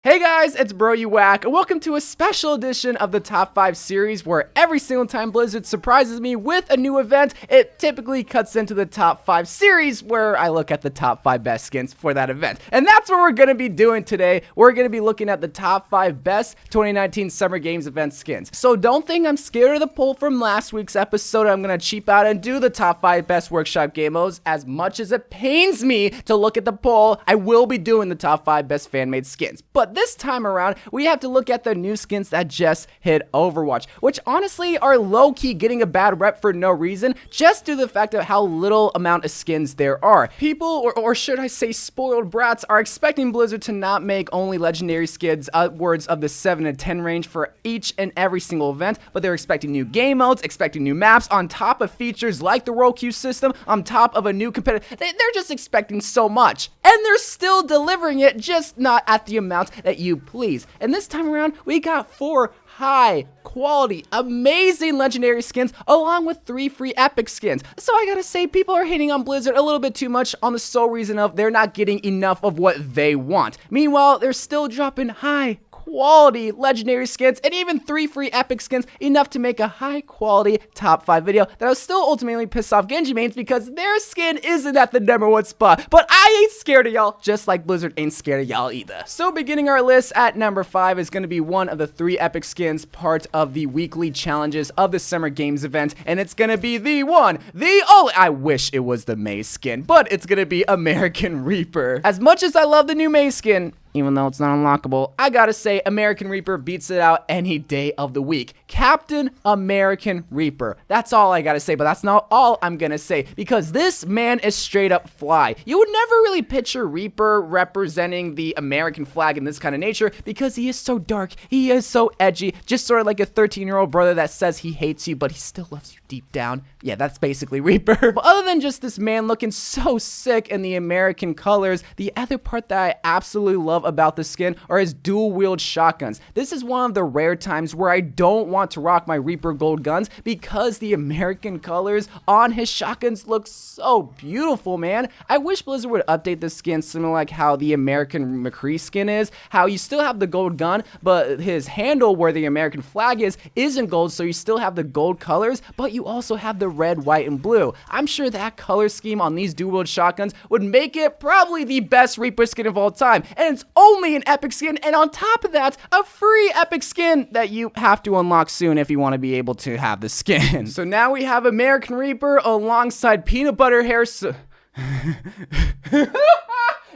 Hey guys, it's Bro You Whack, and welcome to a special edition of the Top 5 series where every single time Blizzard surprises me with a new event, it typically cuts into the Top 5 series where I look at the top 5 best skins for that event. And that's what we're going to be doing today. We're going to be looking at the top 5 best 2019 Summer Games event skins. So don't think I'm scared of the poll from last week's episode. I'm going to cheap out and do the top 5 best workshop game modes. As much as it pains me to look at the poll, I will be doing the top 5 best fan-made skins. But this time around, we have to look at the new skins that just hit Overwatch, which honestly are low-key getting a bad rep for no reason, just due to the fact of how little amount of skins there are. People, or should I say spoiled brats, are expecting Blizzard to not make only legendary skins upwards of the 7 to 10 range for each and every single event, but they're expecting new game modes, expecting new maps, on top of features like the role queue system, on top of a new competitive. They're just expecting so much, and they're still delivering it, just not at the amount that you please. And this time around, we got 4 high quality, amazing legendary skins along with 3 free epic skins. So I gotta say, people are hating on Blizzard a little bit too much on the sole reason of they're not getting enough of what they want. Meanwhile, they're still dropping high quality legendary skins and even 3 free epic skins, enough to make a high quality top 5 video that will still ultimately piss off Genji mains because their skin isn't at the #1 spot. But I ain't scared of y'all, just like Blizzard ain't scared of y'all either. So beginning our list at number 5 is going to be one of the 3 epic skins, part of the weekly challenges of the Summer Games event, and it's going to be the only, I wish it was the Mei skin, but it's going to be American Reaper. As much as I love the new Mei skin, even though it's not unlockable, I gotta say American Reaper beats it out any day of the week. Captain American Reaper. That's all I gotta say, but that's not all I'm gonna say, because this man is straight up fly. You would never really picture Reaper representing the American flag in this kind of nature, because he is so dark, he is so edgy, just sort of like a 13-year-old brother that says he hates you, but he still loves you deep down. Yeah, that's basically Reaper. But other than just this man looking so sick in the American colors, the other part that I absolutely love about the skin are his dual wield shotguns. This is one of the rare times where I don't want to rock my Reaper gold guns because the American colors on his shotguns look so beautiful, man. I wish Blizzard would update the skin similar like how the American McCree skin is, how you still have the gold gun, but his handle where the American flag is isn't gold, so you still have the gold colors, but you also have the red, white, and blue. I'm sure that color scheme on these dual wield shotguns would make it probably the best Reaper skin of all time, and it's only an epic skin, and on top of that, a free epic skin that you have to unlock soon if you want to be able to have the skin. So now we have American Reaper alongside Peanut Butter Hair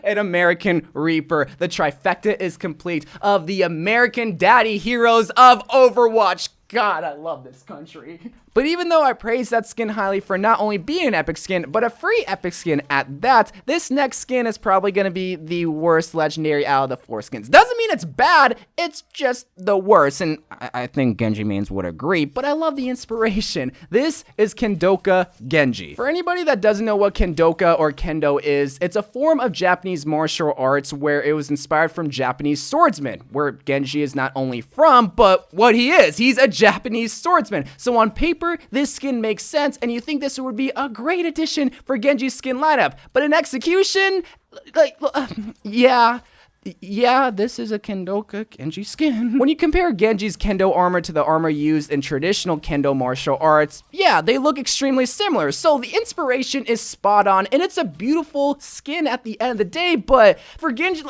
and American Reaper. The trifecta is complete of the American daddy heroes of Overwatch. God, I love this country. But even though I praise that skin highly for not only being an epic skin, but a free epic skin at that, this next skin is probably going to be the worst legendary out of the 4 skins. Doesn't mean it's bad, it's just the worst, and I think Genji mains would agree, but I love the inspiration. This is Kendo Genji. For anybody that doesn't know what Kendoka or Kendo is, it's a form of Japanese martial arts where it was inspired from Japanese swordsmen, where Genji is not only from, but what he is. He's a Japanese swordsman. So on paper, this skin makes sense, and you think this would be a great addition for Genji's skin lineup. But in execution, yeah, this is a Kendoka Genji skin. When you compare Genji's Kendo armor to the armor used in traditional Kendo martial arts, yeah, they look extremely similar. So the inspiration is spot on, and it's a beautiful skin at the end of the day, but for Genji,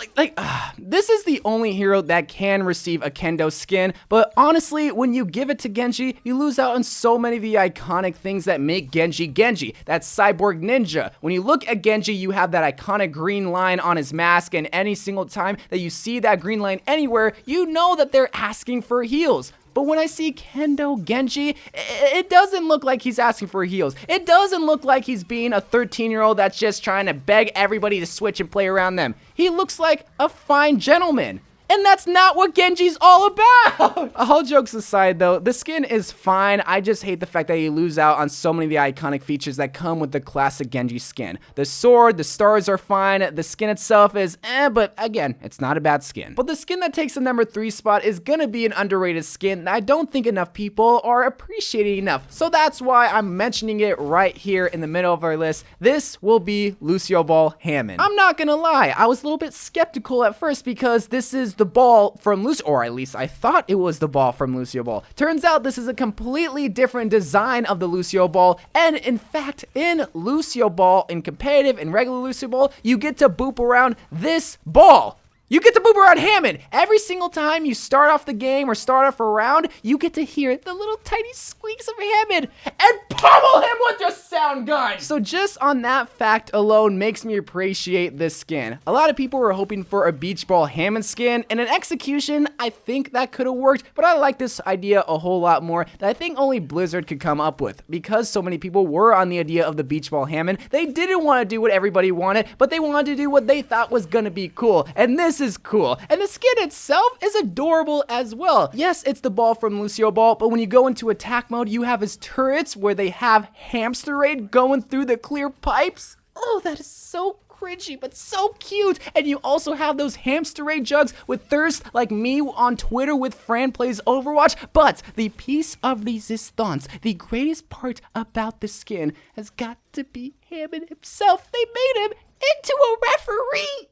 this is the only hero that can receive a Kendo skin, but honestly, when you give it to Genji, you lose out on so many of the iconic things that make Genji Genji. That's Cyborg Ninja. When you look at Genji, you have that iconic green line on his mask, and any single time that you see that green line anywhere, you know that they're asking for heals. But when I see Kendo Genji, it doesn't look like he's asking for heals. It doesn't look like he's being a 13-year-old that's just trying to beg everybody to switch and play around them. He looks like a fine gentleman. And that's not what Genji's all about! All jokes aside though, the skin is fine. I just hate the fact that you lose out on so many of the iconic features that come with the classic Genji skin. The sword, the stars are fine, the skin itself is but again, it's not a bad skin. But the skin that takes the number 3 spot is gonna be an underrated skin that I don't think enough people are appreciating enough. So that's why I'm mentioning it right here in the middle of our list. This will be Lucio Ball Hammond. I'm not gonna lie, I was a little bit skeptical at first because this is is the ball from Lucio, or at least I thought it was the ball from Lucio Ball. Turns out this is a completely different design of the Lucio Ball, and in fact, in Lucio Ball, in competitive and regular Lucio Ball, you get to boop around this ball. You get to boop around Hammond. Every single time you start off the game or start off a round, you get to hear the little tiny squeaks of Hammond and pummel him with your sound gun. So just on that fact alone makes me appreciate this skin. A lot of people were hoping for a Beach Ball Hammond skin, and in execution, I think that could have worked, but I like this idea a whole lot more that I think only Blizzard could come up with. Because so many people were on the idea of the Beach Ball Hammond, they didn't want to do what everybody wanted, but they wanted to do what they thought was gonna be cool, and this is cool. And the skin itself is adorable as well. Yes, it's the ball from Lucio Ball, but when you go into attack mode, you have his turrets where they have Hamster Raid going through the clear pipes. Oh, that is so cringy, but so cute. And you also have those Hamster Raid jugs with thirst like me on Twitter with Fran Plays Overwatch. But the piece of resistance, the greatest part about the skin has got to be Hammond himself. They made him into a referee.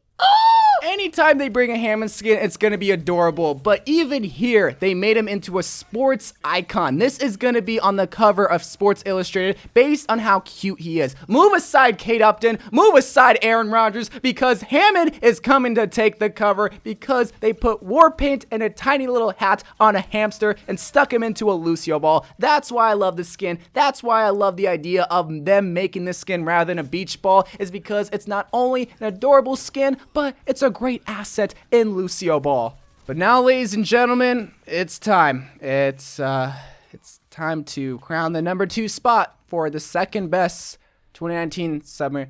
Anytime they bring a Hammond skin, it's gonna be adorable, but even here, they made him into a sports icon. This is gonna be on the cover of Sports Illustrated based on how cute he is. Move aside Kate Upton, move aside Aaron Rodgers, because Hammond is coming to take the cover because they put war paint and a tiny little hat on a hamster and stuck him into a Lucio Ball. That's why I love the skin. That's why I love the idea of them making this skin rather than a beach ball, is because it's not only an adorable skin, but it's a great asset in Lucio Ball. But now, ladies and gentlemen, it's time. It's time to crown the number 2 spot for the second best 2019 summer.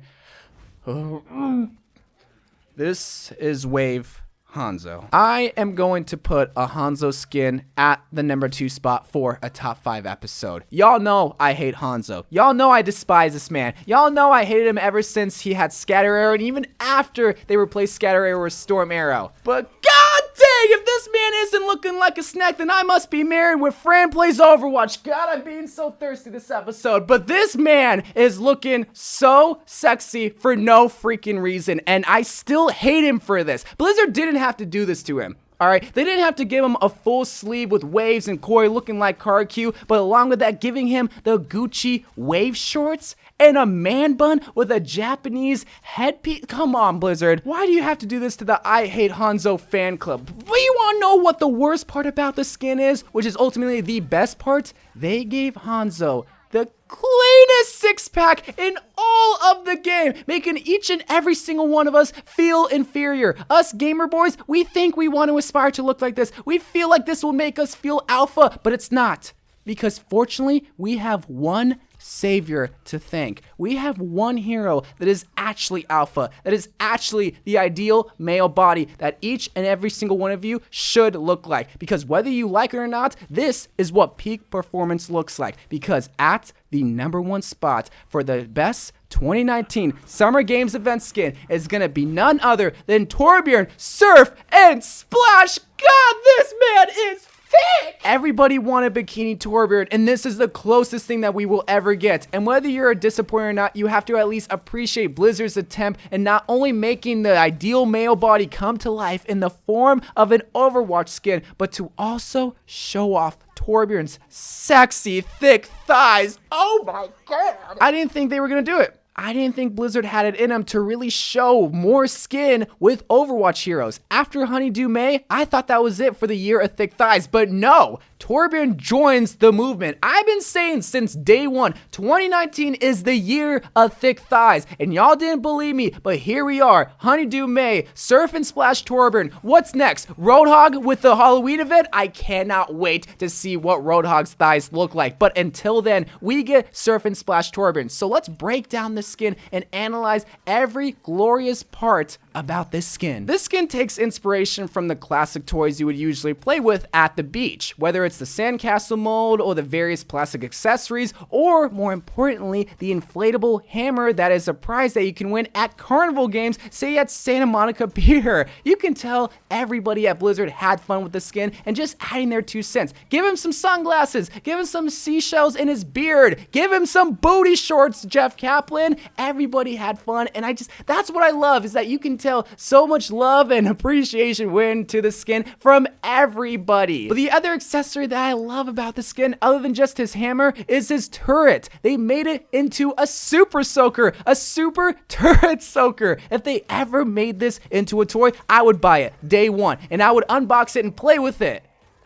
This is Wave Hanzo. I am going to put a Hanzo skin at the number 2 spot for a top 5 episode. Y'all know I hate Hanzo. Y'all know I despise this man. Y'all know I hated him ever since he had Scatter Arrow, and even after they replaced Scatter Arrow with Storm Arrow. But god dang, if this man isn't looking like a snack, then I must be married with Fran Plays Overwatch. God, I'm being so thirsty this episode. But this man is looking so sexy for no freaking reason, and I still hate him for this. Blizzard didn't have to do this to him. Alright, they didn't have to give him a full sleeve with waves and Koi looking like card Q, but along with that, giving him the Gucci wave shorts and a man bun with a Japanese headpiece. Come on, Blizzard. Why do you have to do this to the I Hate Hanzo fan club? But you want to know what the worst part about the skin is, which is ultimately the best part? They gave Hanzo the cleanest six-pack in all of the game, making each and every single one of us feel inferior. Us gamer boys, we think we want to aspire to look like this. We feel like this will make us feel alpha, but it's not. Because fortunately, we have one savior to thank. We have one hero that is actually alpha, that is actually the ideal male body that each and every single one of you should look like. Because whether you like it or not, this is what peak performance looks like. Because at the number 1 spot for the best 2019 Summer Games event skin is gonna be none other than Torbjorn, Surf, and Splash. God, this man is thick! Everybody wanted Bikini Torbjorn, and this is the closest thing that we will ever get. And whether you're a disappointer or not, you have to at least appreciate Blizzard's attempt in not only making the ideal male body come to life in the form of an Overwatch skin, but to also show off Torbjorn's sexy, thick thighs. Oh my god! I didn't think they were gonna do it. I didn't think Blizzard had it in them to really show more skin with Overwatch heroes. After Honeydew May, I thought that was it for the year of thick thighs, but no! Torbjorn joins the movement. I've been saying since day one, 2019 is the year of thick thighs, and y'all didn't believe me, but here we are. Honeydew May, Surf and Splash Torbjorn. What's next? Roadhog with the Halloween event? I cannot wait to see what Roadhog's thighs look like, but until then, we get Surf and Splash Torbjorn. So let's break down the skin and analyze every glorious part about this skin. This skin takes inspiration from the classic toys you would usually play with at the beach, whether it's it's the sandcastle mode or the various plastic accessories, or more importantly, the inflatable hammer that is a prize that you can win at carnival games, say at Santa Monica Pier. You can tell everybody at Blizzard had fun with the skin and just adding their 2 cents. Give him some sunglasses, give him some seashells in his beard, give him some booty shorts, Jeff Kaplan. Everybody had fun, and that's what I love, is that you can tell so much love and appreciation went into the skin from everybody. But the other accessory that I love about the skin, other than just his hammer, is his turret. They made it into a super soaker, a super turret soaker. If they ever made this into a toy, I would buy it day one, and I would unbox it and play with it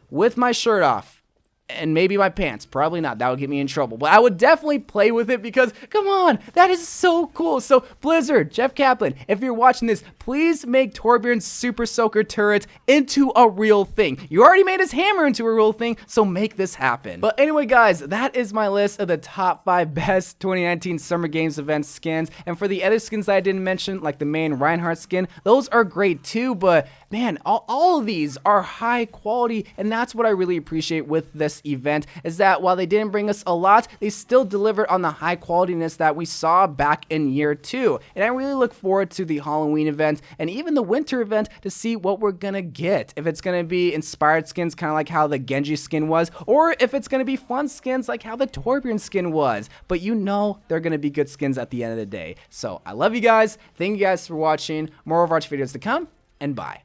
with my shirt off. And maybe my pants. Probably not. That would get me in trouble. But I would definitely play with it because, come on, that is so cool. So, Blizzard, Jeff Kaplan, if you're watching this, please make Torbjorn's Super Soaker turret into a real thing. You already made his hammer into a real thing, so make this happen. But anyway, guys, that is my list of the top 5 best 2019 Summer Games event skins. And for the other skins that I didn't mention, like the main Reinhardt skin, those are great too. But, man, all of these are high quality, and that's what I really appreciate with this event, is that while they didn't bring us a lot, they still delivered on the high qualityness that we saw back in year 2. And I really look forward to the Halloween event and even the winter event to see what we're gonna get. If it's gonna be inspired skins, kind of like how the Genji skin was, or if it's gonna be fun skins like how the Torbjorn skin was. But you know they're gonna be good skins at the end of the day. So I love you guys. Thank you guys for watching. More Overwatch videos to come, and bye.